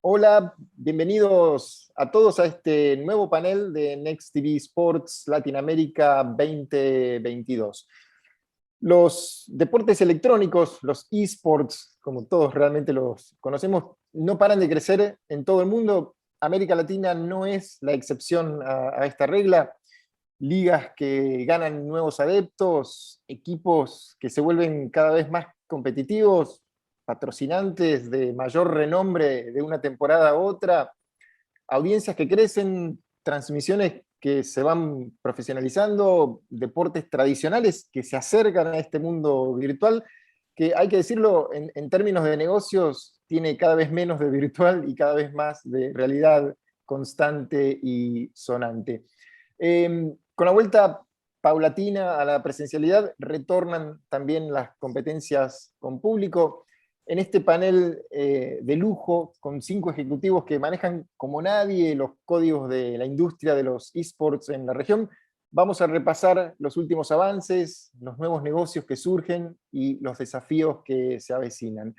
Hola, bienvenidos a todos a este nuevo panel de Next TV Sports Latinoamérica 2022. Los deportes electrónicos, los esports, como todos realmente los conocemos, no paran de crecer en todo el mundo. América Latina no es la excepción a esta regla. Ligas que ganan nuevos adeptos, equipos que se vuelven cada vez más competitivos, patrocinantes de mayor renombre de una temporada a otra, audiencias que crecen, transmisiones que se van profesionalizando, deportes tradicionales que se acercan a este mundo virtual, que hay que decirlo, en términos de negocios, tiene cada vez menos de virtual y cada vez más de realidad constante y sonante. Con la vuelta paulatina a la presencialidad, retornan también las competencias con público. En este panel de lujo, con 5 ejecutivos que manejan como nadie los códigos de la industria de los esports en la región, vamos a repasar los últimos avances, los nuevos negocios que surgen y los desafíos que se avecinan.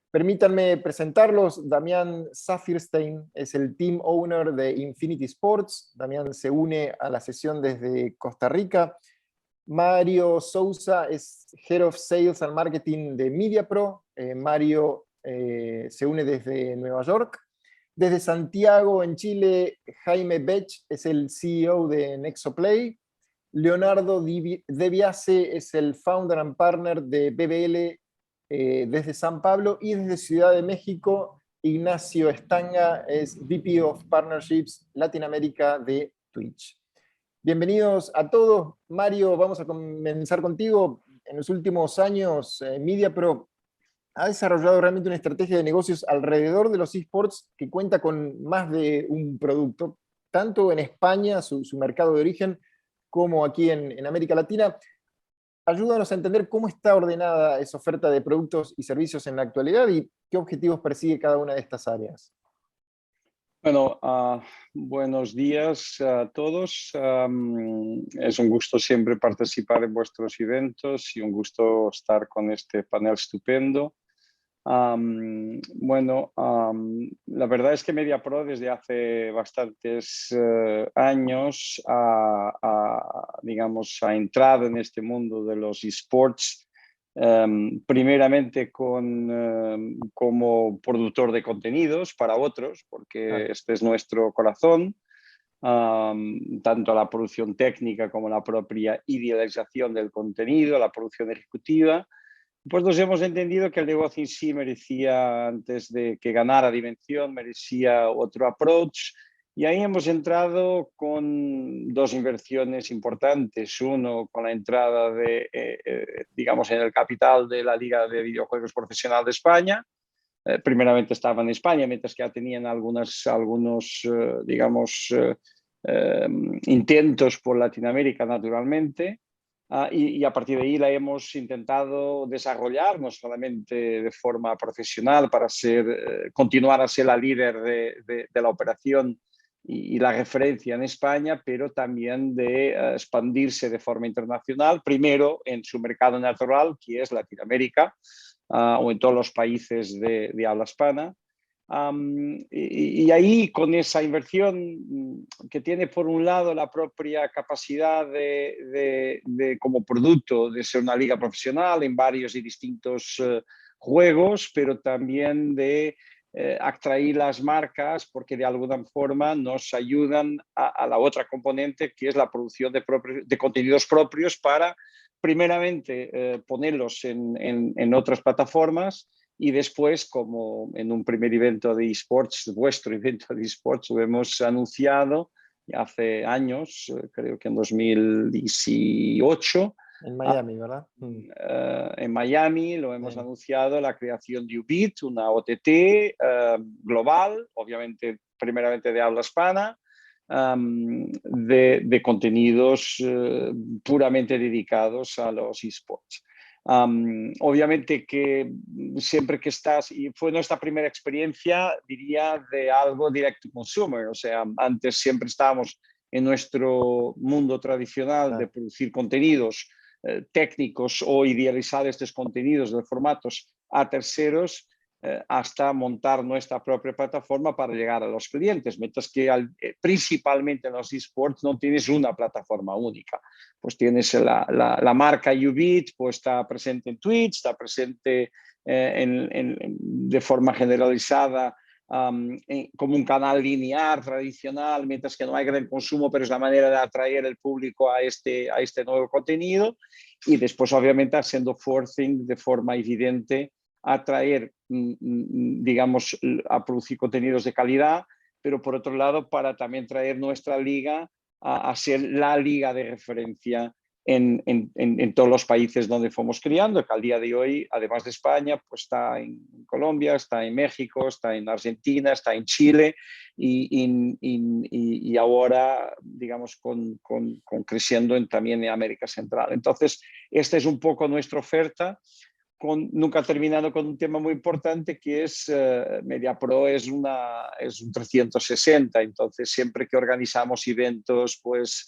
Permítanme presentarlos. Damián Safirstein es el Team Owner de Infinity Sports. Damián se une a la sesión desde Costa Rica. Mario Sousa es Head of Sales and Marketing de MediaPro. Mario se une desde Nueva York. Desde Santiago, en Chile, Jaime Bech es el CEO de Nexoplay. Leonardo De Biase es el Founder and Partner de BBL desde San Pablo, y desde Ciudad de México, Ignacio Estanga es VP of Partnerships Latinoamérica de Twitch. Bienvenidos a todos. Mario, vamos a comenzar contigo. En los últimos años, MediaPro ha desarrollado realmente una estrategia de negocios alrededor de los esports que cuenta con más de un producto, tanto en España, su mercado de origen, como aquí en América Latina. Ayúdanos a entender cómo está ordenada esa oferta de productos y servicios en la actualidad y qué objetivos persigue cada una de estas áreas. Bueno, buenos días a todos. Es un gusto siempre participar en vuestros eventos y un gusto estar con este panel estupendo. La verdad es que MediaPro desde hace bastantes años digamos, ha entrado en este mundo de los esports, primeramente como productor de contenidos para otros, porque este es nuestro corazón, tanto la producción técnica como la propia idealización del contenido, la producción ejecutiva. Pues nos hemos entendido que el negocio en sí merecía, antes de que ganara dimensión, merecía otro approach, y ahí hemos entrado con 2 inversiones importantes. Uno, con la entrada digamos, en el capital de la Liga de Videojuegos Profesional de España. Primeramente estaba en España, mientras que ya tenían algunos digamos, intentos por Latinoamérica, naturalmente. Y a partir de ahí la hemos intentado desarrollar, no solamente de forma profesional para continuar a ser la líder de la operación y la referencia en España, pero también de expandirse de forma internacional, primero en su mercado natural, que es Latinoamérica, o en todos los países de habla hispana. Y ahí, con esa inversión que tiene por un lado la propia capacidad como producto de ser una liga profesional en varios y distintos juegos, pero también de atraer las marcas, porque de alguna forma nos ayudan a la otra componente, que es la producción de contenidos propios para primeramente ponerlos en otras plataformas. Y después, como en un primer evento de esports, vuestro evento de esports, lo hemos anunciado hace años, creo que en 2018. En Miami, ¿verdad? En Miami lo hemos anunciado, la creación de Ubit, una OTT global, obviamente primeramente de habla hispana, de contenidos puramente dedicados a los esports. Obviamente que siempre que estás, y fue nuestra primera experiencia, diría, de algo direct to consumer, o sea, antes siempre estábamos en nuestro mundo tradicional de producir contenidos técnicos o idealizar estos contenidos de formatos a terceros, hasta montar nuestra propia plataforma para llegar a los clientes, mientras que principalmente en los esports no tienes una plataforma única, pues tienes la marca Ubit, pues está presente en Twitch, está presente de forma generalizada como un canal lineal tradicional, mientras que no hay gran consumo, pero es la manera de atraer el público a este nuevo contenido, y después obviamente haciendo forcing de forma evidente atraer, digamos, a producir contenidos de calidad, pero por otro lado para también traer nuestra liga a ser la liga de referencia en todos los países donde fuimos criando, que al día de hoy, además de España, pues está en Colombia, está en México, está en Argentina, está en Chile y ahora, digamos, creciendo también en América Central. Entonces, esta es un poco nuestra oferta. Nunca terminando con un tema muy importante que es MediaPro es un 360, entonces siempre que organizamos eventos, pues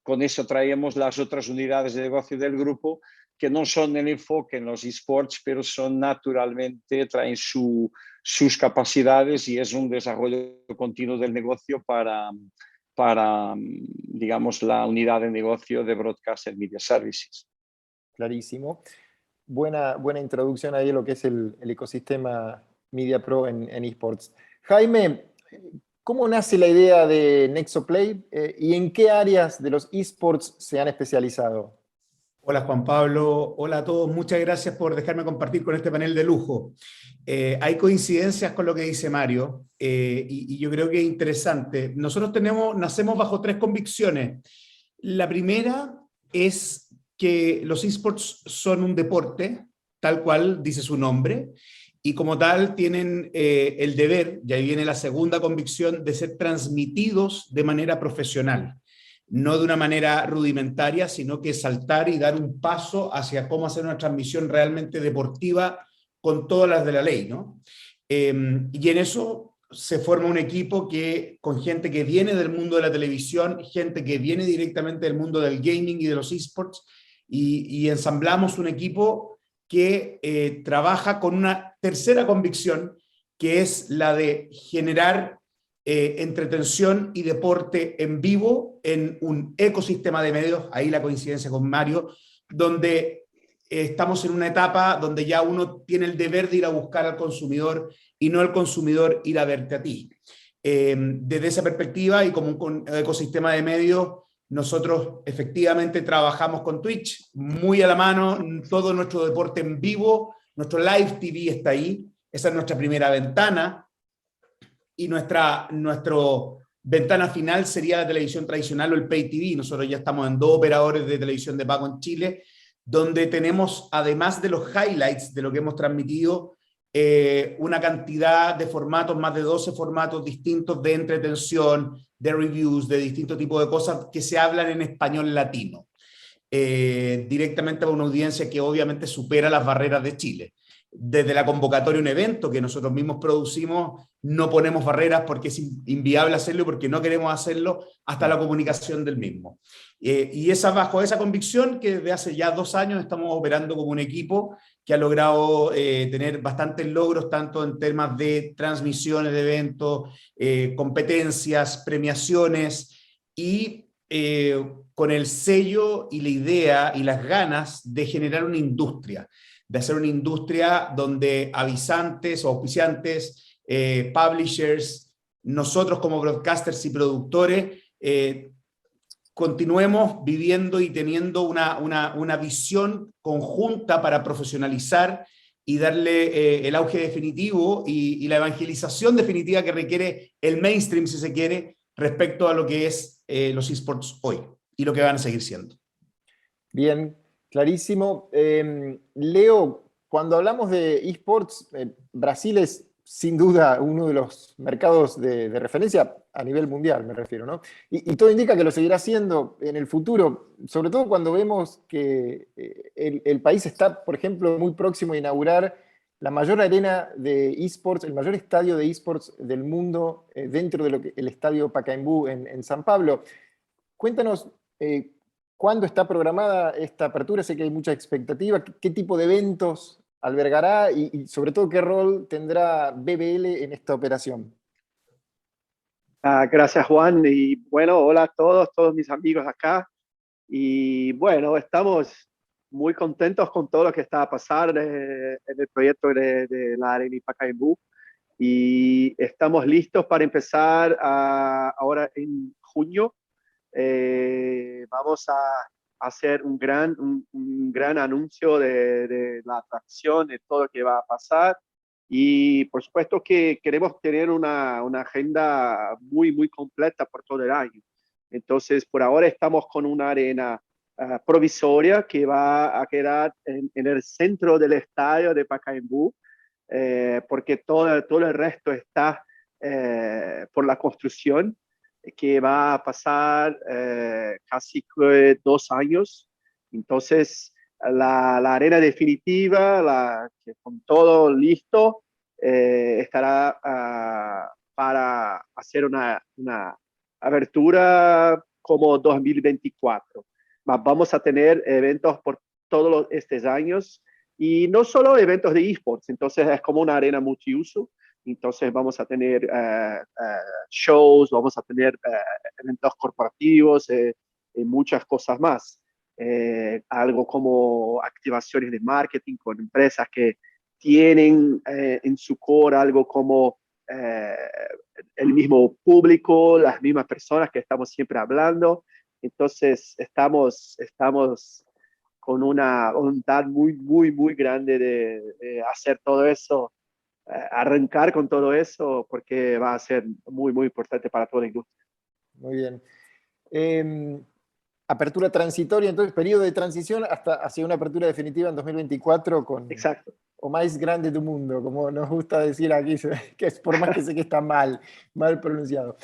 con eso traemos las otras unidades de negocio del grupo que no son el enfoque en los esports, pero son naturalmente, traen sus capacidades y es un desarrollo continuo del negocio para digamos, la unidad de negocio de Broadcast and Media Services. Clarísimo. Buena introducción ahí a lo que es el ecosistema MediaPro en esports. Jaime, ¿cómo nace la idea de Nexoplay y en qué áreas de los esports se han especializado? Hola Juan Pablo, hola a todos, muchas gracias por dejarme compartir con este panel de lujo. Hay coincidencias con lo que dice Mario y yo creo que es interesante. Nosotros nacemos bajo 3 convicciones. La primera es que los esports son un deporte, tal cual dice su nombre, y como tal tienen el deber, y ahí viene la segunda convicción, de ser transmitidos de manera profesional. No de una manera rudimentaria, sino que saltar y dar un paso hacia cómo hacer una transmisión realmente deportiva con todas las de la ley, ¿no? Y en eso se forma un equipo con gente que viene del mundo de la televisión, gente que viene directamente del mundo del gaming y de los esports, y ensamblamos un equipo que trabaja con una tercera convicción, que es la de generar entretención y deporte en vivo en un ecosistema de medios, ahí la coincidencia con Mario, donde estamos en una etapa donde ya uno tiene el deber de ir a buscar al consumidor y no el consumidor ir a verte a ti. Desde esa perspectiva y como un ecosistema de medios, nosotros efectivamente trabajamos con Twitch, muy a la mano, todo nuestro deporte en vivo, nuestro live TV está ahí, esa es nuestra primera ventana, y nuestra ventana final sería la televisión tradicional o el Pay TV. Nosotros ya estamos en 2 operadores de televisión de pago en Chile, donde tenemos, además de los highlights de lo que hemos transmitido, una cantidad de formatos, más de 12 formatos distintos de entretención, de reviews, de distintos tipos de cosas que se hablan en español latino, directamente a una audiencia que obviamente supera las barreras de Chile. Desde la convocatoria de un evento que nosotros mismos producimos, no ponemos barreras porque es inviable hacerlo y porque no queremos hacerlo, hasta la comunicación del mismo. Y es bajo esa convicción que desde hace ya 2 años estamos operando como un equipo que ha logrado tener bastantes logros, tanto en temas de transmisiones de eventos, competencias, premiaciones, y con el sello y la idea y las ganas de generar una industria, de hacer una industria donde avisantes o auspiciantes, publishers, nosotros como broadcasters y productores, continuemos viviendo y teniendo una visión conjunta para profesionalizar y darle el auge definitivo y la evangelización definitiva que requiere el mainstream, si se quiere, respecto a lo que es los esports hoy y lo que van a seguir siendo. Bien, clarísimo. Leo, cuando hablamos de esports, Brasil es sin duda uno de los mercados de referencia a nivel mundial, me refiero, ¿no? Y todo indica que lo seguirá siendo en el futuro, sobre todo cuando vemos que el país está, por ejemplo, muy próximo a inaugurar la mayor arena de esports, el mayor estadio de esports del mundo, dentro de lo que el estadio Pacaembu en San Pablo. Cuéntanos, ¿cuándo está programada esta apertura? Sé que hay mucha expectativa. ¿Qué tipo de eventos albergará y sobre todo qué rol tendrá BBL en esta operación. Gracias, Juan. Y bueno, hola a todos mis amigos acá. Y bueno, estamos muy contentos con todo lo que está a pasar en el proyecto de la Arena Pacaembu. Y estamos listos para empezar ahora en junio. Vamos a hacer un gran anuncio de la atracción, de todo lo que va a pasar. Y por supuesto que queremos tener una agenda muy completa por todo el año. Entonces, por ahora estamos con una arena provisoria que va a quedar en el centro del estadio de Pacaembu, porque todo el resto está por la construcción, que va a pasar casi 2 años. Entonces, la arena definitiva, que con todo listo, estará para hacer una apertura como 2024. Vamos a tener eventos por todos estos años, y no solo eventos de esports. Entonces es como una arena multiuso. Entonces vamos a tener shows, vamos a tener eventos corporativos y muchas cosas más. Algo como activaciones de marketing con empresas que tienen en su core algo como el mismo público, las mismas personas que estamos siempre hablando. Entonces estamos con una voluntad muy grande de hacer todo eso, arrancar con todo eso, porque va a ser muy importante para toda la industria. Muy bien. Apertura transitoria, entonces periodo de transición hacia una apertura definitiva en 2024 con Exacto. o más grande del mundo, como nos gusta decir aquí, que es por más que sé que está mal pronunciado.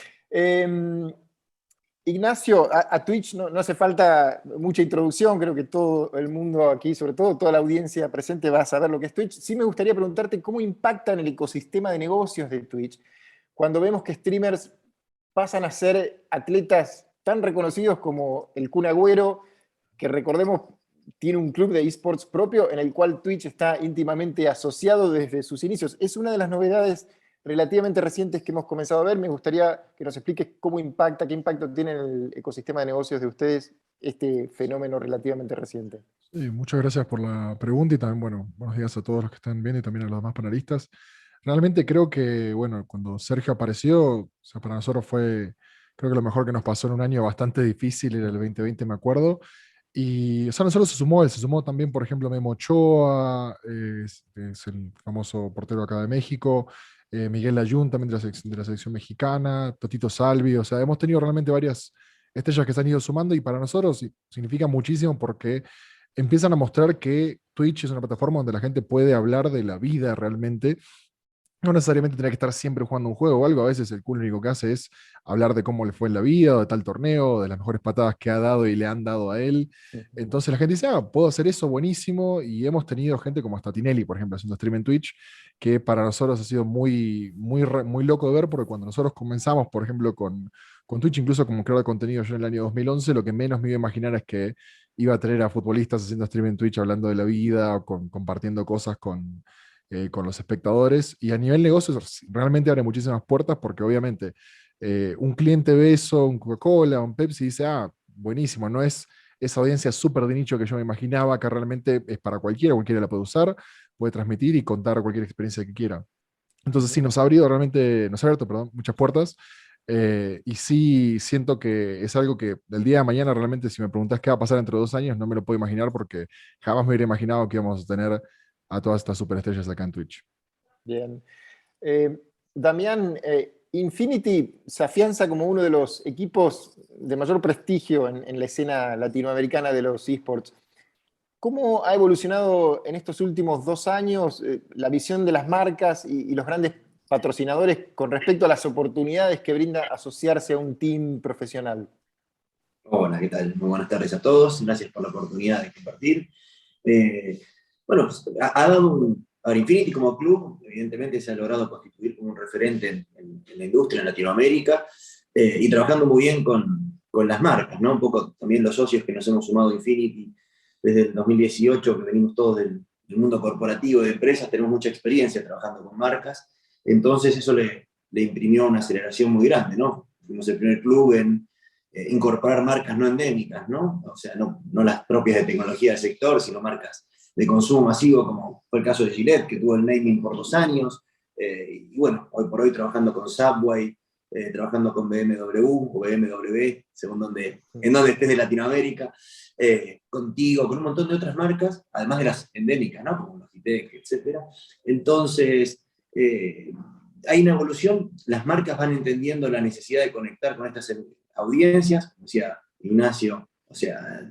Ignacio, a Twitch no hace falta mucha introducción, creo que todo el mundo aquí, sobre todo toda la audiencia presente, va a saber lo que es Twitch. Sí me gustaría preguntarte cómo impacta en el ecosistema de negocios de Twitch cuando vemos que streamers pasan a ser atletas tan reconocidos como el Kun Agüero, que recordemos tiene un club de esports propio en el cual Twitch está íntimamente asociado desde sus inicios. Es una de las novedades relativamente recientes que hemos comenzado a ver. Me gustaría que nos expliques cómo impacta, qué impacto tiene en el ecosistema de negocios de ustedes este fenómeno relativamente reciente. Sí, muchas gracias por la pregunta y también, bueno, buenos días a todos los que están viendo y también a los demás panelistas. Realmente creo que, bueno, cuando Sergio apareció, o sea, para nosotros fue, creo que lo mejor que nos pasó en un año bastante difícil, era el 2020, me acuerdo. Y, o sea, no solo se sumó también, por ejemplo, Memo Ochoa, es el famoso portero acá de México, Miguel Layún también de la selección mexicana, Totito Salvi, o sea, hemos tenido realmente varias estrellas que se han ido sumando y para nosotros significa muchísimo porque empiezan a mostrar que Twitch es una plataforma donde la gente puede hablar de la vida realmente. No necesariamente tiene que estar siempre jugando un juego o algo, a veces el cool único que hace es hablar de cómo le fue en la vida, o de tal torneo, de las mejores patadas que ha dado y le han dado a él. Entonces la gente dice, puedo hacer eso, buenísimo, y hemos tenido gente como hasta Tinelli, por ejemplo, haciendo stream en Twitch, que para nosotros ha sido muy loco de ver, porque cuando nosotros comenzamos, por ejemplo, con Twitch, incluso como creador de contenido yo en el año 2011, lo que menos me iba a imaginar es que iba a tener a futbolistas haciendo stream en Twitch, hablando de la vida, o compartiendo cosas con los espectadores, y a nivel negocios realmente abre muchísimas puertas porque obviamente un cliente ve eso, un Coca-Cola, un Pepsi, y dice, buenísimo, no es esa audiencia súper de nicho que yo me imaginaba, que realmente es para cualquiera la puede usar, puede transmitir y contar cualquier experiencia que quiera. Entonces sí, nos ha abierto, perdón, muchas puertas, y sí siento que es algo que del día de mañana realmente, si me preguntas qué va a pasar dentro de 2 años, no me lo puedo imaginar porque jamás me hubiera imaginado que íbamos a tener a todas estas superestrellas acá en Twitch. Bien. Damián, Infinity se afianza como uno de los equipos de mayor prestigio en la escena latinoamericana de los esports. ¿Cómo ha evolucionado en estos últimos 2 años la visión de las marcas y los grandes patrocinadores con respecto a las oportunidades que brinda asociarse a un team profesional? Hola, ¿qué tal? Muy buenas tardes a todos. Gracias por la oportunidad de compartir. Bueno, pues, a ver, Infinity como club, evidentemente se ha logrado constituir como un referente en la industria en Latinoamérica, y trabajando muy bien con las marcas, ¿no? Un poco también los socios que nos hemos sumado a Infinity desde el 2018, que venimos todos el mundo corporativo de empresas, tenemos mucha experiencia trabajando con marcas, entonces eso le imprimió una aceleración muy grande, ¿no? Fuimos el primer club en incorporar marcas no endémicas, ¿no? O sea, no las propias de tecnología del sector, sino marcas de consumo masivo, como fue el caso de Gillette, que tuvo el naming por 2 años, y bueno, hoy por hoy trabajando con Subway, trabajando con BMW o BMW, según en donde estés de Latinoamérica, contigo, con un montón de otras marcas, además de las endémicas, ¿no? Como Logitech, etc. Entonces, hay una evolución, las marcas van entendiendo la necesidad de conectar con estas audiencias, como decía Ignacio, o sea,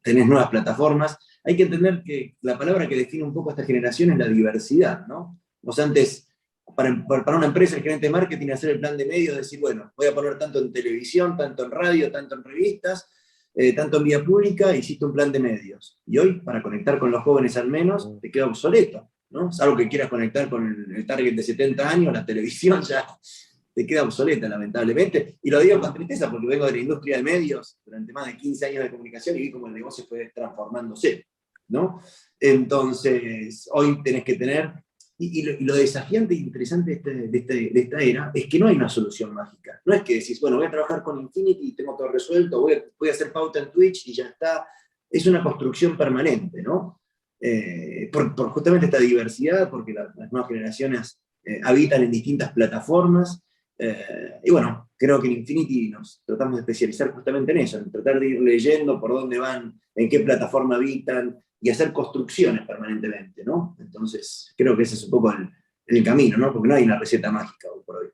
tenés nuevas plataformas. Hay que entender que la palabra que define un poco a esta generación es la diversidad, ¿no? Vos antes, para una empresa, el gerente de marketing, hacer el plan de medios, decir, bueno, voy a poner tanto en televisión, tanto en radio, tanto en revistas, tanto en vía pública, hiciste un plan de medios. Y hoy, para conectar con los jóvenes al menos, te queda obsoleto, ¿no? Salvo que quieras conectar con el target de 70 años, la televisión ya te queda obsoleta, lamentablemente. Y lo digo con tristeza porque vengo de la industria de medios durante más de 15 años de comunicación y vi cómo el negocio fue transformándose, ¿no? Entonces, hoy tenés que tener... Y lo desafiante e interesante de esta era es que no hay una solución mágica. No es que decís, bueno, voy a trabajar con Infinity y tengo todo resuelto, voy a hacer pauta en Twitch y ya está. Es una construcción permanente, ¿no? Por justamente esta diversidad, porque las nuevas generaciones habitan en distintas plataformas. Y bueno, creo que en Infinity nos tratamos de especializar justamente en eso, en tratar de ir leyendo por dónde van, en qué plataforma habitan, y hacer construcciones permanentemente, ¿no? Entonces, creo que ese es un poco el camino, ¿no? Porque no hay una receta mágica hoy por hoy.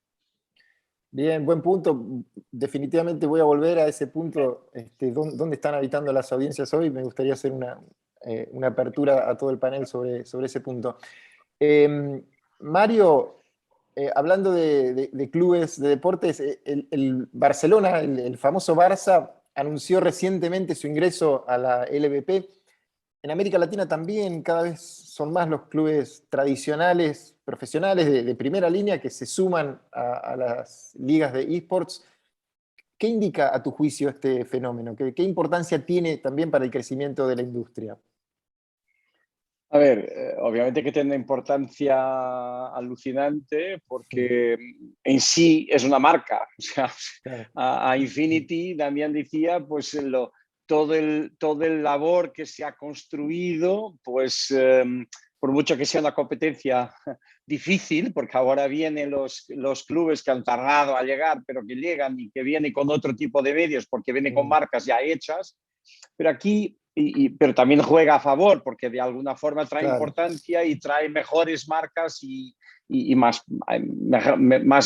Bien, buen punto. Definitivamente voy a volver a ese punto, dónde están habitando las audiencias hoy. Me gustaría hacer una apertura a todo el panel sobre ese punto. Mario, hablando de clubes de deportes, el Barcelona, el famoso Barça, anunció recientemente su ingreso a la LVP. En América Latina también cada vez son más los clubes tradicionales, profesionales de primera línea que se suman a las ligas de esports. ¿Qué indica a tu juicio este fenómeno? ¿Qué importancia tiene también para el crecimiento de la industria? A ver, obviamente que tiene una importancia alucinante porque en sí es una marca. O sea, Claro. a Infinity también decía, pues todo el labor que se ha construido, pues por mucho que sea una competencia difícil, porque ahora vienen los clubes que han tardado a llegar, pero que llegan y que vienen con otro tipo de medios, porque vienen con marcas ya hechas, pero aquí, pero también juega a favor, porque de alguna forma trae importancia y trae mejores marcas y más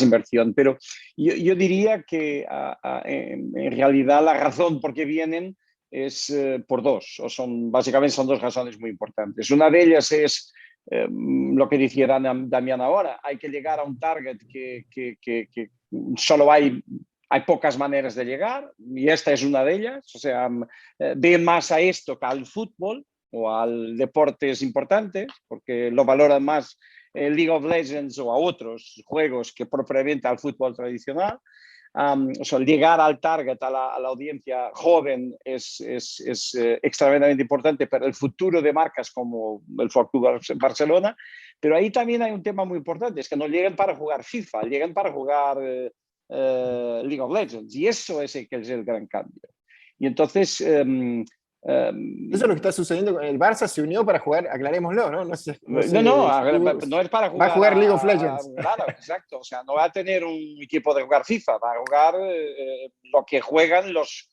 inversión. Pero yo diría que en realidad la razón por qué vienen es por dos, básicamente son dos razones muy importantes. Una de ellas es lo que decía Damián ahora, hay que llegar a un target que solo hay pocas maneras de llegar y esta es una de ellas. O sea, ven más a esto que al fútbol o al deportes importantes porque lo valoran más League of Legends o a otros juegos que propiamente al fútbol tradicional. O sea, llegar al target, a la audiencia joven es extremadamente importante para el futuro de marcas como el Club Barcelona, pero ahí también hay un tema muy importante, es que no llegan para jugar FIFA, llegan para jugar League of Legends, y eso es el gran cambio. Y entonces... Eso es lo que está sucediendo. El Barça se unió para jugar, aclarémoslo, ¿no? No es para jugar. Va a jugar League of Legends. Claro, exacto. O sea, no va a tener un equipo de jugar FIFA, va a jugar lo que juegan los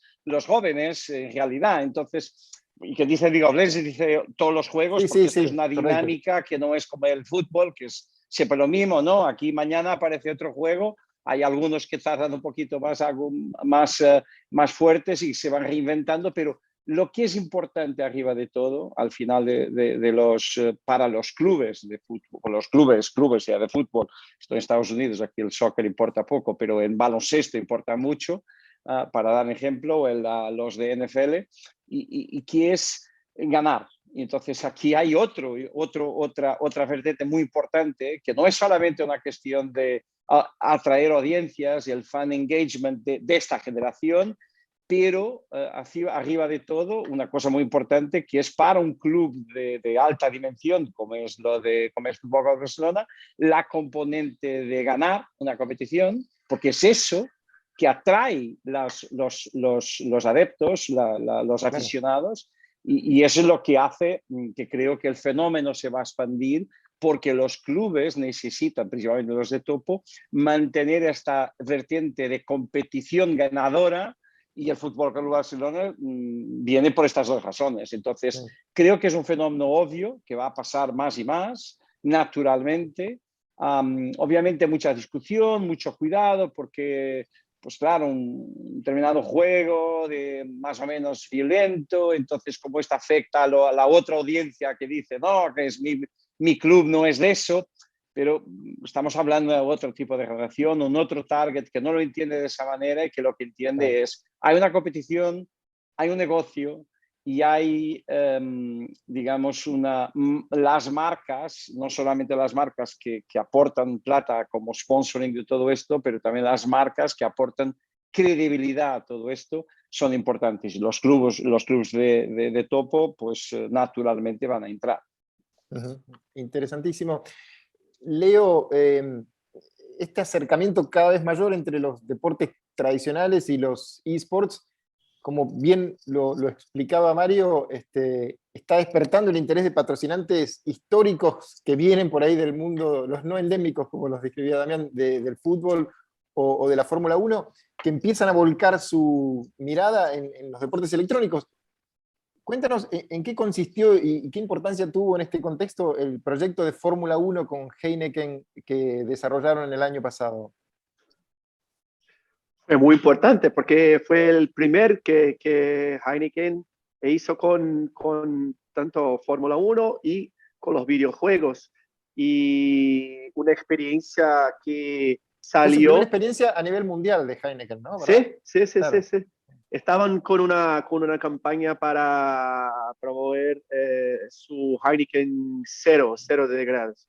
jóvenes en realidad. Entonces, y que dice League of Legends, dice todos los juegos, porque esto es una dinámica que no es como el fútbol, que es siempre lo mismo, ¿no? Aquí mañana aparece otro juego. Hay algunos que tardan un poquito más fuertes y se van reinventando, pero lo que es importante arriba de todo, al final para los clubes de fútbol, los clubes ya de fútbol, esto en Estados Unidos, aquí el soccer importa poco, pero en baloncesto importa mucho, para dar un ejemplo, los de NFL, y que es ganar. Y entonces aquí hay otra vertiente muy importante, que no es solamente una cuestión de atraer audiencias y el fan engagement de esta generación, pero arriba de todo, una cosa muy importante que es para un club de alta dimensión, como es Fútbol Club Barcelona, la componente de ganar una competición, porque es eso que atrae los adeptos, los aficionados, y eso es lo que hace que creo que el fenómeno se va a expandir, porque los clubes necesitan, principalmente los de topo, mantener esta vertiente de competición ganadora, y el Fútbol Club Barcelona viene por estas dos razones. Entonces, creo que es un fenómeno obvio que va a pasar más y más, naturalmente. Obviamente mucha discusión, mucho cuidado, porque, pues claro, un determinado juego de más o menos violento, entonces como esto afecta a la otra audiencia que dice, no, que es mi club no es de eso, pero estamos hablando de otro tipo de relación, un otro target que no lo entiende de esa manera y que lo que entiende es, hay una competición, hay un negocio y hay, digamos, las marcas, no solamente las marcas que aportan plata como sponsoring de todo esto, pero también las marcas que aportan credibilidad a todo esto son importantes. Y los clubes de topo, pues naturalmente van a entrar. Interesantísimo. Leo, este acercamiento cada vez mayor entre los deportes tradicionales y los esports, como bien lo explicaba Mario, está despertando el interés de patrocinantes históricos que vienen por ahí del mundo, los no endémicos, como los describía Damián, del fútbol o de la Fórmula 1, que empiezan a volcar su mirada en los deportes electrónicos. Cuéntanos en qué consistió y qué importancia tuvo en este contexto el proyecto de Fórmula 1 con Heineken que desarrollaron el año pasado. Fue muy importante porque fue el primer que Heineken hizo con tanto Fórmula 1 y con los videojuegos. Y una experiencia que Fue su primera salió... experiencia a nivel mundial de Heineken, ¿no? Sí, sí, sí, Claro. sí. Estaban con una campaña para promover su Heineken cero de grados.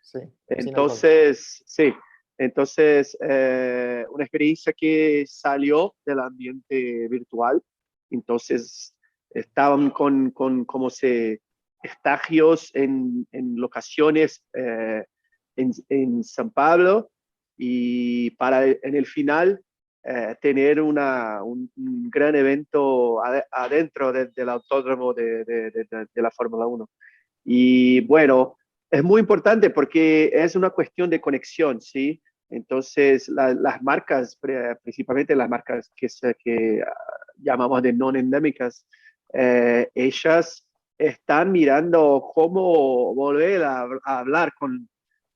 Sí, Entonces, sí. Entonces, una experiencia que salió del ambiente virtual. Entonces, estaban como estagios en locaciones en San Pablo, y para en el final tener un gran evento adentro del autódromo de la Fórmula 1. Y bueno, es muy importante porque es una cuestión de conexión, ¿sí? Entonces, las marcas, principalmente las marcas que llamamos de non-endémicas, ellas están mirando cómo volver a hablar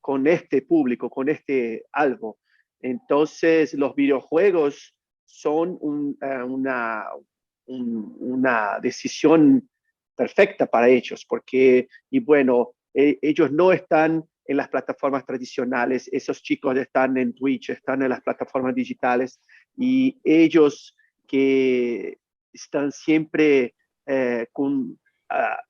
con este público, con este algo. Entonces, los videojuegos son una decisión perfecta para ellos, porque, y bueno, ellos no están en las plataformas tradicionales, esos chicos están en Twitch, están en las plataformas digitales, y ellos que están siempre con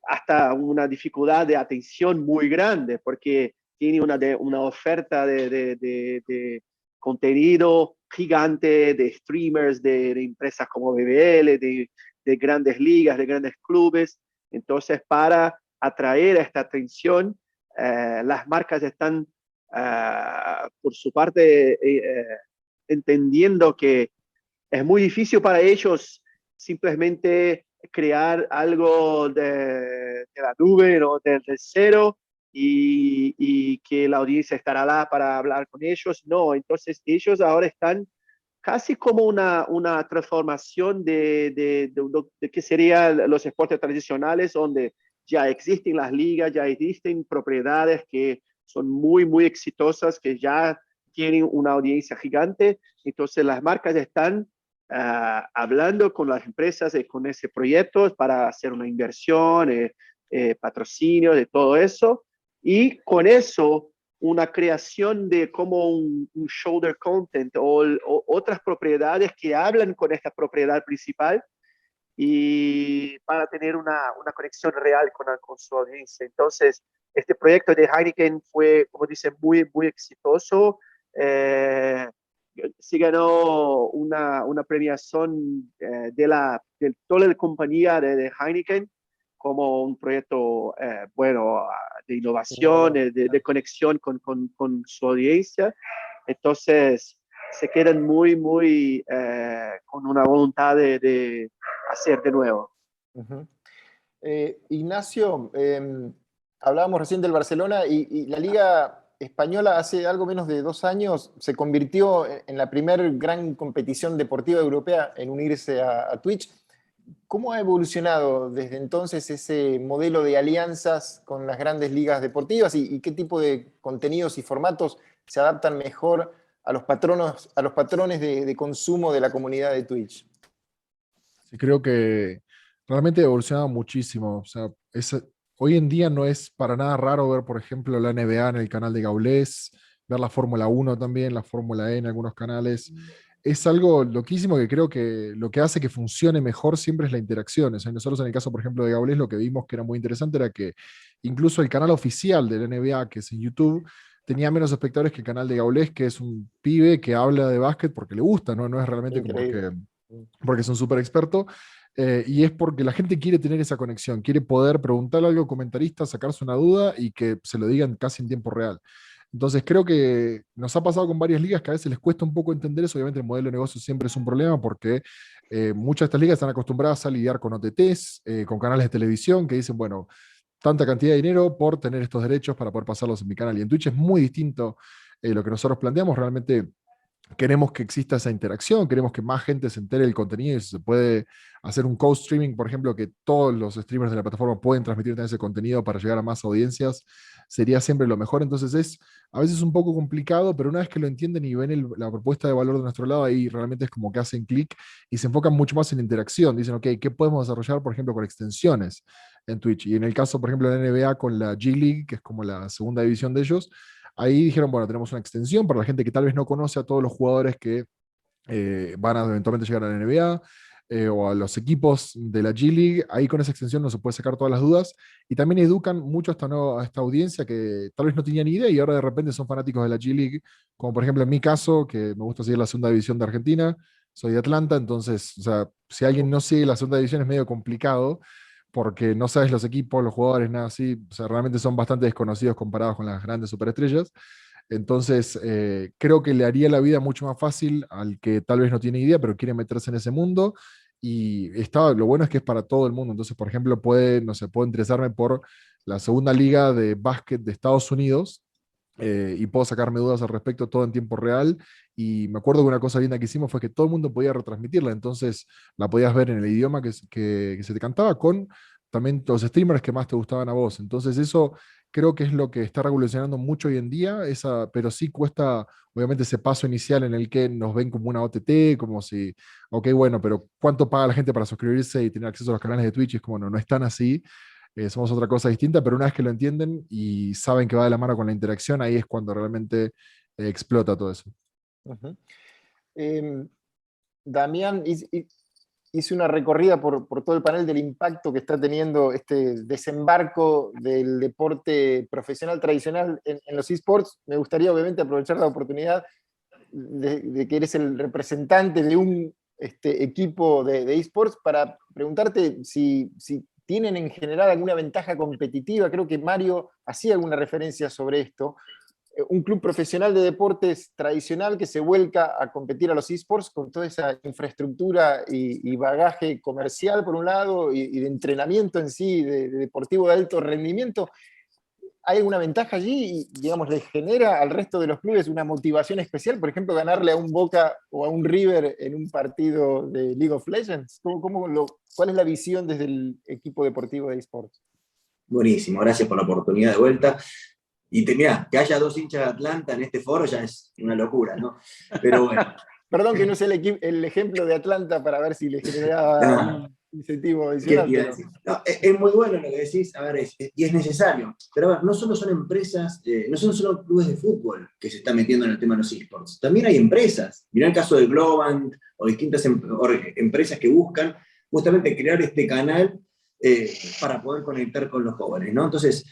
hasta una dificultad de atención muy grande, porque tiene una oferta de contenido gigante, de streamers, de empresas como BBL, de grandes ligas, de grandes clubes. Entonces, para atraer a esta atención, las marcas están, por su parte, entendiendo que es muy difícil para ellos simplemente crear algo de la nube, ¿no? del cero, y que la audiencia estará lá para hablar con ellos. No, entonces ellos ahora están casi como una transformación de que serían los deportes tradicionales, donde ya existen las ligas, ya existen propiedades que son muy, muy exitosas, que ya tienen una audiencia gigante. Entonces las marcas están hablando con las empresas con ese proyecto para hacer una inversión, patrocinio, de todo eso. Y con eso, una creación de como un shoulder content o otras propiedades que hablan con esta propiedad principal, y para tener una conexión real con su audiencia. Entonces, este proyecto de Heineken fue, como dicen, muy, muy exitoso. se ganó una premiación de toda la compañía de Heineken como un proyecto, de innovación, de conexión con su audiencia. Entonces, se quedan muy con una voluntad de hacer de nuevo. Uh-huh. Ignacio, hablábamos recién del Barcelona y la Liga Española hace algo menos de 2 años se convirtió en la primer gran competición deportiva europea en unirse a Twitch. ¿Cómo ha evolucionado desde entonces ese modelo de alianzas con las grandes ligas deportivas y qué tipo de contenidos y formatos se adaptan mejor a los patrones de consumo de la comunidad de Twitch? Sí, creo que realmente ha evolucionado muchísimo. O sea, hoy en día no es para nada raro ver, por ejemplo, la NBA en el canal de Gaulés, ver la Fórmula 1 también, la Fórmula E en algunos canales. Es algo loquísimo que creo que lo que hace que funcione mejor siempre es la interacción. O sea, nosotros en el caso, por ejemplo, de Gaulés, lo que vimos que era muy interesante era que incluso el canal oficial de la NBA, que es en YouTube, tenía menos espectadores que el canal de Gaulés, que es un pibe que habla de básquet porque le gusta, ¿no? No es realmente porque es un súper experto. Y es porque la gente quiere tener esa conexión, quiere poder preguntarle algo al comentarista, sacarse una duda y que se lo digan casi en tiempo real. Entonces creo que nos ha pasado con varias ligas que a veces les cuesta un poco entender eso. Obviamente el modelo de negocio siempre es un problema porque muchas de estas ligas están acostumbradas a lidiar con OTTs, con canales de televisión que dicen, bueno, tanta cantidad de dinero por tener estos derechos para poder pasarlos en mi canal. Y en Twitch es muy distinto lo que nosotros planteamos. Realmente queremos que exista esa interacción, queremos que más gente se entere del contenido y se puede hacer un co-streaming, por ejemplo, que todos los streamers de la plataforma pueden transmitir ese contenido para llegar a más audiencias, sería siempre lo mejor. Entonces es a veces un poco complicado, pero una vez que lo entienden y ven la propuesta de valor de nuestro lado, ahí realmente es como que hacen clic y se enfocan mucho más en la interacción. Dicen, ok, ¿qué podemos desarrollar, por ejemplo, con extensiones en Twitch? Y en el caso, por ejemplo, de la NBA con la G-League, que es como la segunda división de ellos, ahí dijeron, bueno, tenemos una extensión para la gente que tal vez no conoce a todos los jugadores que van a eventualmente llegar a la NBA o a los equipos de la G-League. Ahí con esa extensión no se puede sacar todas las dudas y también educan mucho a esta audiencia que tal vez no tenía ni idea y ahora de repente son fanáticos de la G-League, como por ejemplo en mi caso, que me gusta seguir la segunda división de Argentina, soy de Atlanta, entonces, o sea, si alguien no sigue la segunda división es medio complicado porque no sabes los equipos, los jugadores, nada así, o sea, realmente son bastante desconocidos comparados con las grandes superestrellas. Entonces, creo que le haría la vida mucho más fácil al que tal vez no tiene idea, pero quiere meterse en ese mundo. Y lo bueno es que es para todo el mundo. Entonces, por ejemplo, puede interesarme por la segunda liga de básquet de Estados Unidos y puedo sacarme dudas al respecto todo en tiempo real. Y me acuerdo que una cosa linda que hicimos fue que todo el mundo podía retransmitirla. Entonces, la podías ver en el idioma que se te cantaba con también los streamers que más te gustaban a vos. Entonces, eso creo que es lo que está revolucionando mucho hoy en día, pero sí cuesta, obviamente, ese paso inicial en el que nos ven como una OTT, como si, ok, bueno, pero ¿cuánto paga la gente para suscribirse y tener acceso a los canales de Twitch? Es como, no es tan así, somos otra cosa distinta, pero una vez que lo entienden y saben que va de la mano con la interacción, ahí es cuando realmente explota todo eso. Uh-huh. Damián, hice una recorrida por todo el panel del impacto que está teniendo este desembarco del deporte profesional tradicional en los eSports. Me gustaría obviamente aprovechar la oportunidad de que eres el representante de un equipo de eSports para preguntarte si tienen en general alguna ventaja competitiva. Creo que Mario hacía alguna referencia sobre esto. Un club profesional de deportes tradicional que se vuelca a competir a los eSports con toda esa infraestructura y bagaje comercial por un lado y de entrenamiento en sí, de deportivo de alto rendimiento. ¿Hay alguna ventaja allí y, digamos, les genera al resto de los clubes una motivación especial? Por ejemplo, ganarle a un Boca o a un River en un partido de League of Legends. ¿Cuál es la visión desde el equipo deportivo de eSports? Buenísimo, gracias por la oportunidad de vuelta. Y mirá, que haya 2 hinchas de Atlanta en este foro ya es una locura, ¿no? Pero bueno. Perdón que no sé el ejemplo de Atlanta para ver si le generaba un incentivo adicional. No, es muy bueno lo que decís, a ver, y es necesario. Pero a ver, no solo son empresas, no son solo clubes de fútbol que se están metiendo en el tema de los eSports. También hay empresas. Mirá el caso de Globant o distintas empresas que buscan justamente crear este canal para poder conectar con los jóvenes, ¿no? Entonces,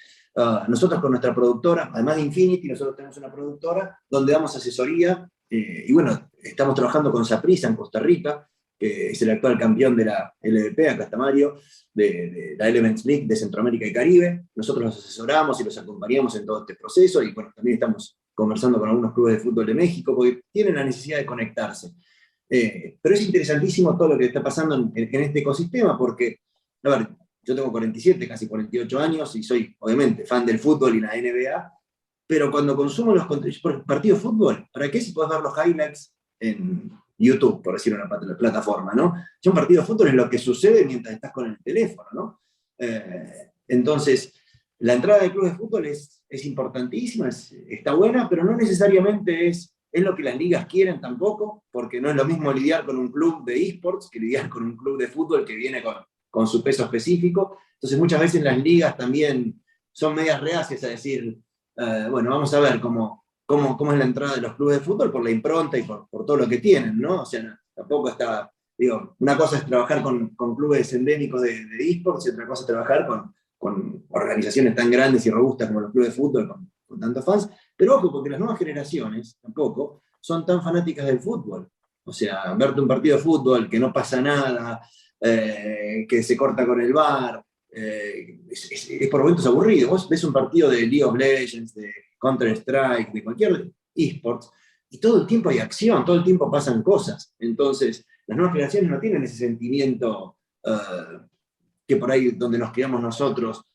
nosotros con nuestra productora, además de Infinity, nosotros tenemos una productora donde damos asesoría Y bueno, estamos trabajando con Saprissa en Costa Rica, que es el actual campeón de la LVP, acá está Mario, de la Elements League de Centroamérica y Caribe. Nosotros los asesoramos y los acompañamos en todo este proceso, y bueno, también estamos conversando con algunos clubes de fútbol de México, porque tienen la necesidad de conectarse. Pero es interesantísimo todo lo que está pasando en este ecosistema, porque, a ver, yo tengo 47, casi 48 años, y soy, obviamente, fan del fútbol y la NBA, pero cuando consumo los partidos de fútbol, ¿para qué si puedes ver los highlights en YouTube, por decir una plataforma, ¿no? Ya un partido de fútbol es lo que sucede mientras estás con el teléfono, ¿no? Entonces, la entrada de clubes de fútbol es importantísima, está buena, pero no necesariamente es lo que las ligas quieren tampoco, porque no es lo mismo lidiar con un club de esports que lidiar con un club de fútbol que viene con su peso específico. Entonces, muchas veces las ligas también son medias reacias a decir, bueno, vamos a ver cómo es la entrada de los clubes de fútbol por la impronta y por todo lo que tienen, ¿no? O sea, tampoco está, digo, una cosa es trabajar con clubes endémicos de esports, y otra cosa es trabajar con organizaciones tan grandes y robustas como los clubes de fútbol, con tantos fans. Pero ojo, porque las nuevas generaciones tampoco son tan fanáticas del fútbol. O sea, verte un partido de fútbol que no pasa nada, que se corta con el VAR, es por momentos aburrido. Vos ves un partido de League of Legends, de Counter-Strike, de cualquier esports, y todo el tiempo hay acción, todo el tiempo pasan cosas. Entonces, las nuevas generaciones no tienen ese sentimiento que por ahí donde nos quedamos nosotros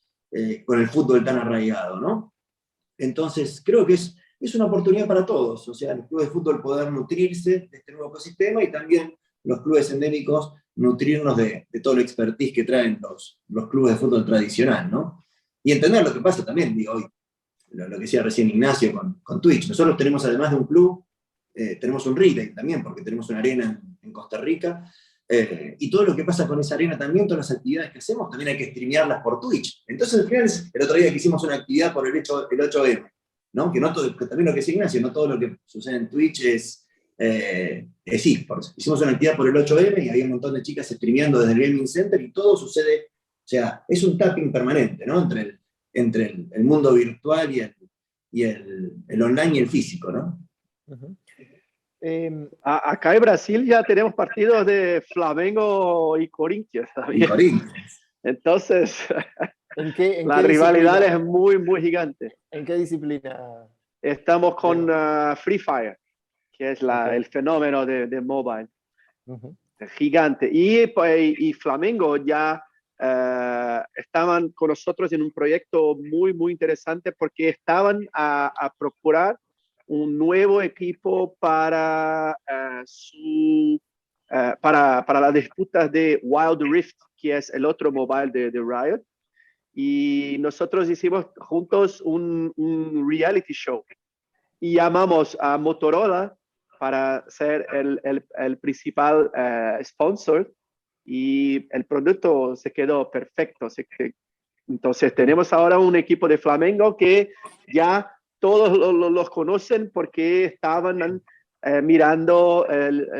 con el fútbol tan arraigado, ¿no? Entonces, creo que es una oportunidad para todos, o sea, los clubes de fútbol poder nutrirse de este nuevo ecosistema, y también los clubes endémicos nutrirnos de todo el expertise que traen los clubes de fútbol tradicional, ¿no? Y entender lo que pasa también, digo, hoy, lo que decía recién Ignacio con Twitch. Nosotros tenemos, además de un club, tenemos un retail también, porque tenemos una arena en Costa Rica, y todo lo que pasa con esa arena también, todas las actividades que hacemos, también hay que streamearlas por Twitch. Entonces, al final, el otro día que hicimos una actividad por el 8M, ¿no? Que también lo que dice Ignacio, no todo lo que sucede en Twitch es esports. Hicimos una actividad por el 8M y había un montón de chicas streameando desde el Gaming Center, y todo sucede, o sea, es un tapping permanente, ¿no? Entre el mundo virtual y el online y el físico, ¿no? Uh-huh. Acá en Brasil ya tenemos partidos de Flamengo y Corinthians. Y Corinthians. Entonces, ¿En la qué rivalidad disciplina? es muy, muy gigante. ¿En qué disciplina? Estamos con Free Fire, que es Okay. el fenómeno de mobile. Uh-huh. Gigante. Y Flamengo ya estaban con nosotros en un proyecto muy, muy interesante, porque estaban a procurar un nuevo equipo para las disputas de Wild Rift, que es el otro mobile de Riot. Y nosotros hicimos juntos un reality show, y llamamos a Motorola para ser el principal sponsor, y el producto se quedó perfecto. Entonces tenemos ahora un equipo de Flamengo que ya todos los conocen, porque estaban mirando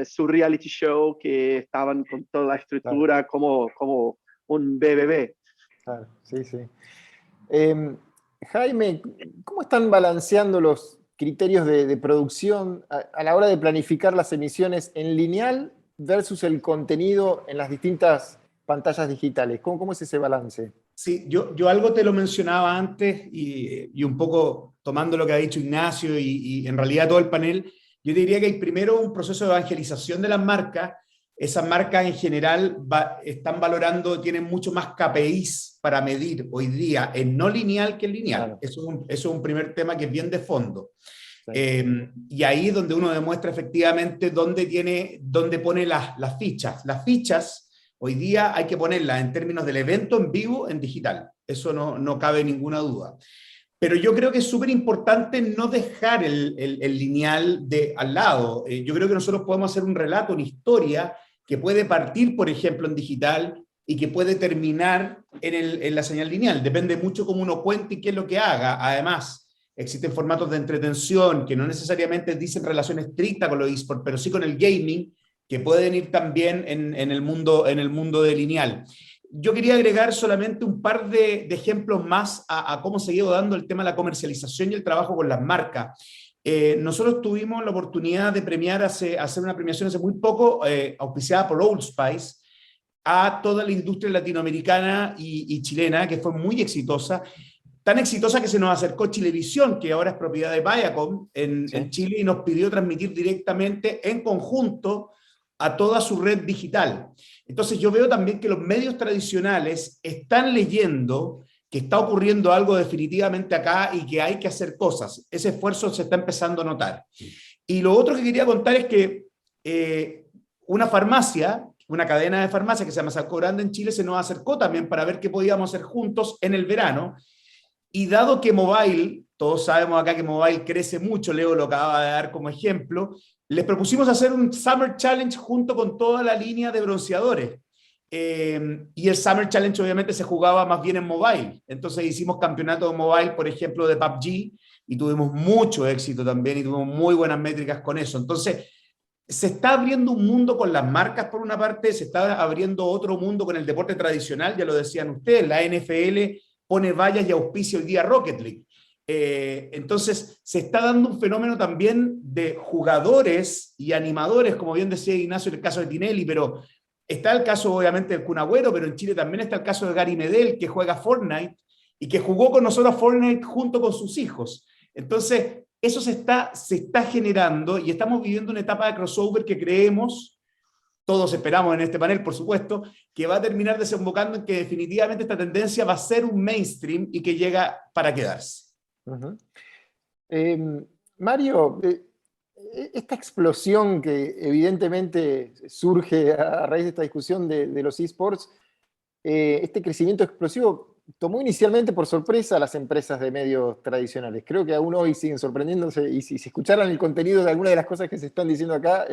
su reality show, que estaban con toda la estructura, claro, como un BBB. Claro, sí, sí. Jaime, ¿cómo están balanceando los criterios de producción a la hora de planificar las emisiones en lineal versus el contenido en las distintas pantallas digitales? ¿Cómo es ese balance? Sí, yo algo te lo mencionaba antes, y un poco tomando lo que ha dicho Ignacio y en realidad todo el panel, yo diría que hay primero un proceso de evangelización de las marcas. Esas marcas en general están valorando, tienen mucho más KPIs para medir hoy día en no lineal que en lineal. Claro. Eso es un primer tema que es bien de fondo. Sí. Y ahí es donde uno demuestra efectivamente dónde pone las fichas. Las fichas hoy día hay que ponerlas en términos del evento en vivo, en digital. Eso no cabe ninguna duda. Pero yo creo que es súper importante no dejar el lineal al lado. Yo creo que nosotros podemos hacer un relato, una historia que puede partir, por ejemplo, en digital y que puede terminar en la señal lineal. Depende mucho cómo uno cuente y qué es lo que haga. Además, existen formatos de entretención que no necesariamente dicen relación estricta con los esports, pero sí con el gaming, que pueden ir también en el mundo de lineal. Yo quería agregar solamente un par de ejemplos más a cómo se ha ido dando el tema de la comercialización y el trabajo con las marcas. Nosotros tuvimos la oportunidad de premiar, hacer una premiación hace muy poco, auspiciada por Old Spice, a toda la industria latinoamericana y chilena, que fue muy exitosa, tan exitosa que se nos acercó Chilevisión, que ahora es propiedad de Viacom en Chile, y nos pidió transmitir directamente en conjunto a toda su red digital. Entonces yo veo también que los medios tradicionales están leyendo que está ocurriendo algo definitivamente acá y que hay que hacer cosas. Ese esfuerzo se está empezando a notar. Y lo otro que quería contar es que una farmacia, una cadena de farmacias que se llama Salco Grande en Chile, se nos acercó también para ver qué podíamos hacer juntos en el verano. Y dado que Mobile, todos sabemos acá que Mobile crece mucho, Leo lo acaba de dar como ejemplo, les propusimos hacer un Summer Challenge junto con toda la línea de bronceadores. Y el Summer Challenge obviamente se jugaba más bien en mobile. Entonces hicimos campeonato de mobile, por ejemplo, de PUBG, y tuvimos mucho éxito también y tuvimos muy buenas métricas con eso. Entonces, se está abriendo un mundo con las marcas por una parte, se está abriendo otro mundo con el deporte tradicional, ya lo decían ustedes, la NFL pone vallas y auspicia hoy día Rocket League. Entonces, se está dando un fenómeno también de jugadores y animadores, como bien decía Ignacio en el caso de Tinelli, pero está el caso obviamente del Kun Agüero, pero en Chile también está el caso de Gary Medel, que juega Fortnite y que jugó con nosotros Fortnite junto con sus hijos. Entonces, eso se está generando y estamos viviendo una etapa de crossover que creemos, todos esperamos en este panel, por supuesto, que va a terminar desembocando en que definitivamente esta tendencia va a ser un mainstream y que llega para quedarse. Mario, esta explosión que evidentemente surge a raíz de esta discusión de los eSports, este crecimiento explosivo tomó inicialmente por sorpresa a las empresas de medios tradicionales. Creo que aún hoy siguen sorprendiéndose, y si escucharan el contenido de alguna de las cosas que se están diciendo acá,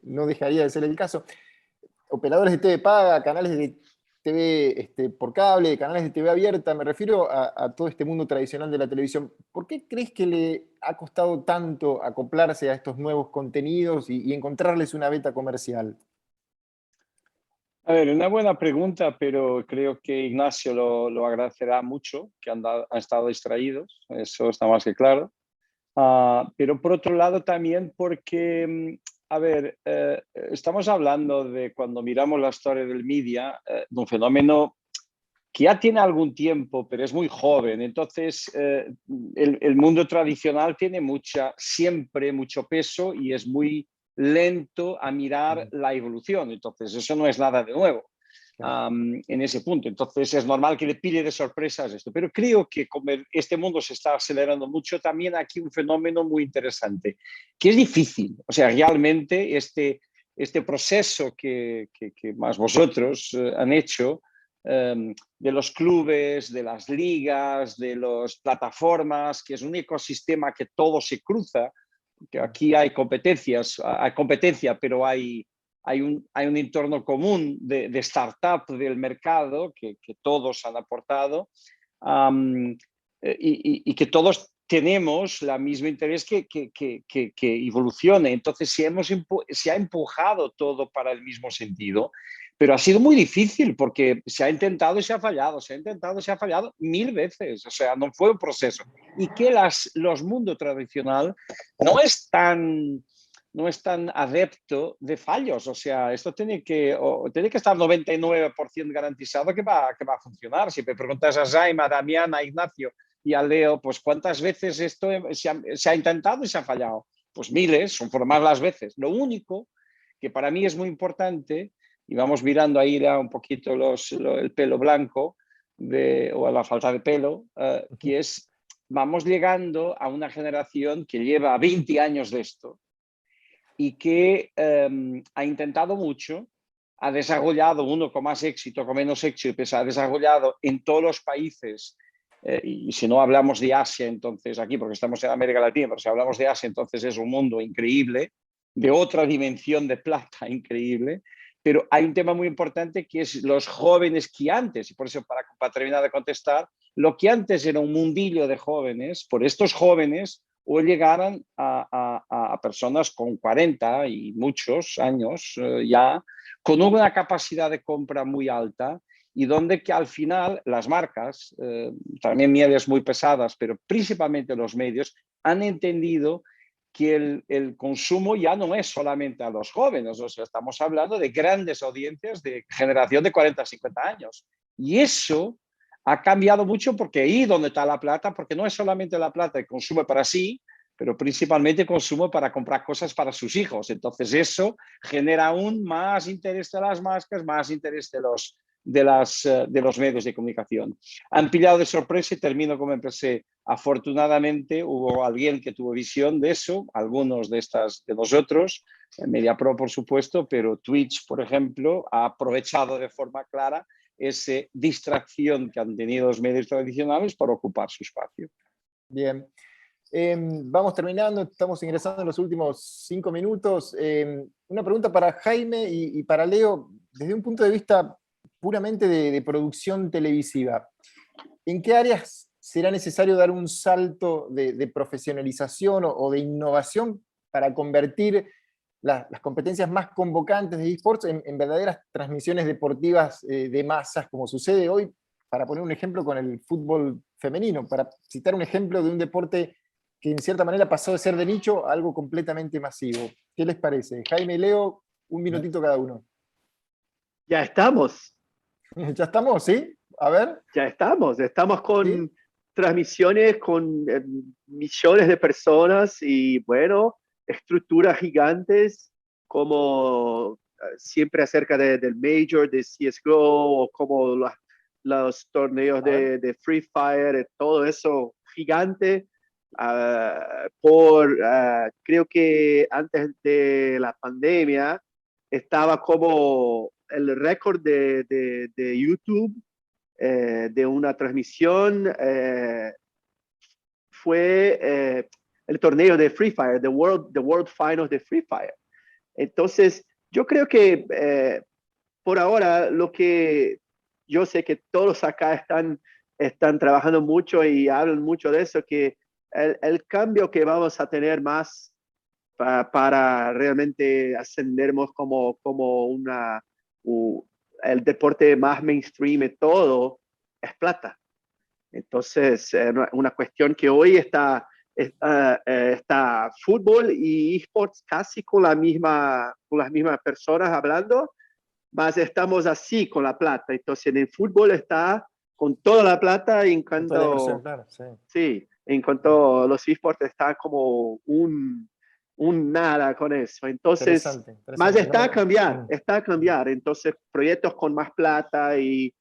no dejaría de ser el caso. Operadores de TV paga, canales de TV por cable, canales de TV abierta, me refiero a todo este mundo tradicional de la televisión. ¿Por qué crees que le ha costado tanto acoplarse a estos nuevos contenidos y encontrarles una beta comercial? A ver, una buena pregunta, pero creo que Ignacio lo agradecerá mucho, que han estado distraídos, eso está más que claro. Pero por otro lado también porque, a ver, estamos hablando de cuando miramos la historia del media, de un fenómeno que ya tiene algún tiempo, pero es muy joven. Entonces, el mundo tradicional tiene siempre mucho peso y es muy lento a mirar la evolución. Entonces, eso no es nada de nuevo en ese punto. Entonces, es normal que le pille de sorpresas esto. Pero creo que como este mundo se está acelerando mucho, también aquí un fenómeno muy interesante, que es difícil. O sea, realmente este proceso que más vosotros han hecho, de los clubes, de las ligas, de las plataformas, que es un ecosistema que todo se cruza, que aquí hay competencia, pero hay un entorno común de startup del mercado que todos han aportado, y que todos tenemos el mismo interés que evolucione. Entonces, se ha empujado todo para el mismo sentido, pero ha sido muy difícil porque se ha intentado y se ha fallado, se ha intentado y se ha fallado 1000 veces. O sea, no fue un proceso. Y que los mundos tradicional no es tan adepto de fallos. O sea, esto tiene que estar 99% garantizado que va a funcionar. Si me preguntas a Jaime, a Damián, a Ignacio y a Leo, pues ¿cuántas veces esto se ha intentado y se ha fallado? Pues miles, son por más las veces. Lo único que para mí es muy importante, y vamos mirando ahí ya un poquito el pelo blanco o la falta de pelo, que es, vamos llegando a una generación que lleva 20 años de esto y que ha intentado mucho, ha desarrollado, uno con más éxito, con menos éxito, pues ha desarrollado en todos los países, y si no hablamos de Asia, entonces aquí, porque estamos en América Latina, pero si hablamos de Asia, entonces es un mundo increíble, de otra dimensión de plata increíble. Pero hay un tema muy importante que es los jóvenes que antes, y por eso para terminar de contestar, lo que antes era un mundillo de jóvenes, por estos jóvenes hoy llegaron a personas con 40 y muchos años ya, con una capacidad de compra muy alta y donde que al final las marcas, también medias muy pesadas, pero principalmente los medios, han entendido que el consumo ya no es solamente a los jóvenes, o sea, estamos hablando de grandes audiencias de generación de 40 a 50 años. Y eso ha cambiado mucho porque ahí donde está la plata, porque no es solamente la plata que consume para sí, pero principalmente consume para comprar cosas para sus hijos. Entonces eso genera aún más interés de las marcas, más interés de los medios de comunicación. Han pillado de sorpresa y termino como empecé. Afortunadamente hubo alguien que tuvo visión de eso, algunos de nosotros, MediaPro por supuesto, pero Twitch, por ejemplo, ha aprovechado de forma clara esa distracción que han tenido los medios tradicionales para ocupar su espacio. Bien. Vamos terminando, estamos ingresando en los últimos 5 minutos. Una pregunta para Jaime y para Leo, desde un punto de vista puramente de producción televisiva. ¿En qué áreas será necesario dar un salto de profesionalización o de innovación para convertir las competencias más convocantes de eSports en verdaderas transmisiones deportivas de masas, como sucede hoy, para poner un ejemplo con el fútbol femenino, para citar un ejemplo de un deporte que en cierta manera pasó de ser de nicho a algo completamente masivo? ¿Qué les parece? Jaime y Leo, un minutito cada uno. Ya estamos. ¿Ya estamos? ¿Sí? A ver. Ya estamos con ¿Sí? transmisiones con millones de personas y bueno, estructuras gigantes como siempre acerca del Major, de CSGO, o como los torneos de Free Fire, todo eso gigante. Creo que antes de la pandemia estaba como el récord de YouTube de una transmisión fue el torneo de Free Fire, the World Finals de Free Fire. Entonces, yo creo que por ahora lo que yo sé que todos acá están trabajando mucho y hablan mucho de eso, que el cambio que vamos a tener más para realmente ascendernos como el deporte más mainstream y todo, es plata. Entonces, una cuestión que hoy está fútbol y esports casi con las mismas personas hablando, mas estamos así con la plata. Entonces, en el fútbol está con toda la plata, en cuanto, Claro, sí. sí, en cuanto los esports está como un nada con eso. Entonces, Interesante. más está a No, cambiar. Entonces, proyectos con más plata y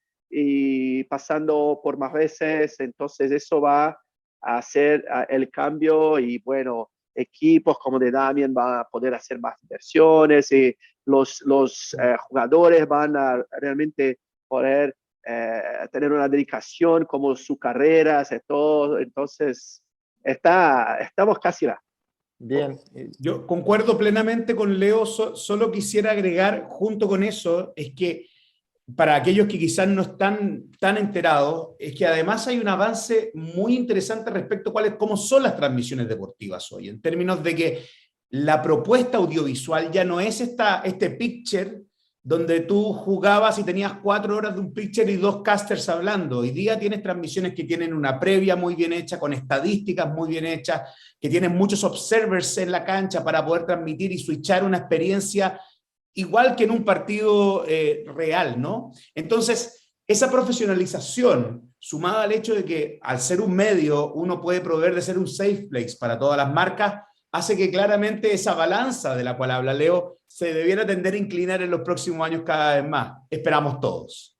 pasando por más veces, entonces eso va a hacer el cambio y bueno, equipos como de Damian van a poder hacer más inversiones y los jugadores van a realmente poder tener una dedicación como sus carreras y todo. Entonces, estamos casi lá. Bien. Yo concuerdo plenamente con Leo, solo quisiera agregar junto con eso, es que para aquellos que quizás no están tan enterados, es que además hay un avance muy interesante respecto a cómo son las transmisiones deportivas hoy, en términos de que la propuesta audiovisual ya no es este picture donde tú jugabas y tenías 4 horas de un pitcher y 2 casters hablando. Hoy día tienes transmisiones que tienen una previa muy bien hecha, con estadísticas muy bien hechas, que tienen muchos observers en la cancha para poder transmitir y switchar una experiencia igual que en un partido real, ¿no? Entonces, esa profesionalización, sumada al hecho de que al ser un medio uno puede proveer de ser un safe place para todas las marcas, hace que claramente esa balanza de la cual habla Leo se debiera tender a inclinar en los próximos años cada vez más. Esperamos todos.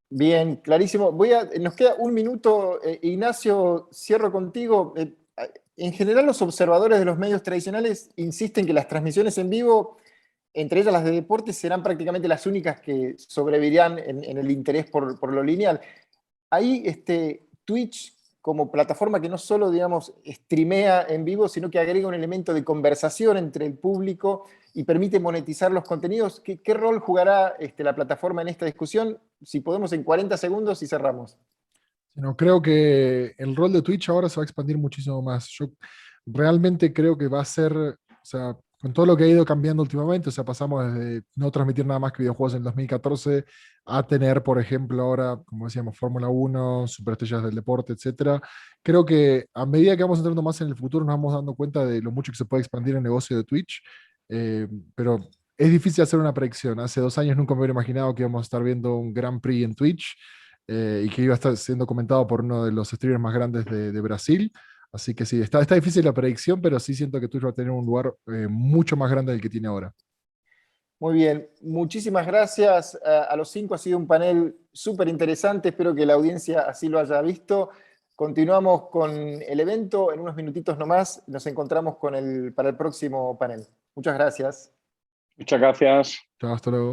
Bien, clarísimo. Nos queda un minuto. Ignacio, cierro contigo. En general, los observadores de los medios tradicionales insisten que las transmisiones en vivo, entre ellas las de deportes, serán prácticamente las únicas que sobrevivirán en el interés por lo lineal. Ahí Twitch, como plataforma que no solo, digamos, streamea en vivo, sino que agrega un elemento de conversación entre el público y permite monetizar los contenidos. ¿Qué rol jugará la plataforma en esta discusión? Si podemos, en 40 segundos y cerramos. No, creo que el rol de Twitch ahora se va a expandir muchísimo más. Yo realmente creo que va a ser, o sea, con todo lo que ha ido cambiando últimamente, o sea, pasamos desde no transmitir nada más que videojuegos en el 2014 a tener, por ejemplo, ahora, como decíamos, Fórmula 1, superestrellas del deporte, etcétera. Creo que a medida que vamos entrando más en el futuro nos vamos dando cuenta de lo mucho que se puede expandir el negocio de Twitch, pero es difícil hacer una predicción. Hace 2 años nunca me hubiera imaginado que íbamos a estar viendo un Grand Prix en Twitch y que iba a estar siendo comentado por uno de los streamers más grandes de Brasil. Así que sí, está difícil la predicción, pero sí siento que Twitch va a tener un lugar mucho más grande del que tiene ahora. Muy bien, muchísimas gracias a los 5. Ha sido un panel súper interesante, espero que la audiencia así lo haya visto. Continuamos con el evento, en unos minutitos nomás nos encontramos para el próximo panel. Muchas gracias. Muchas gracias. Chao, hasta luego.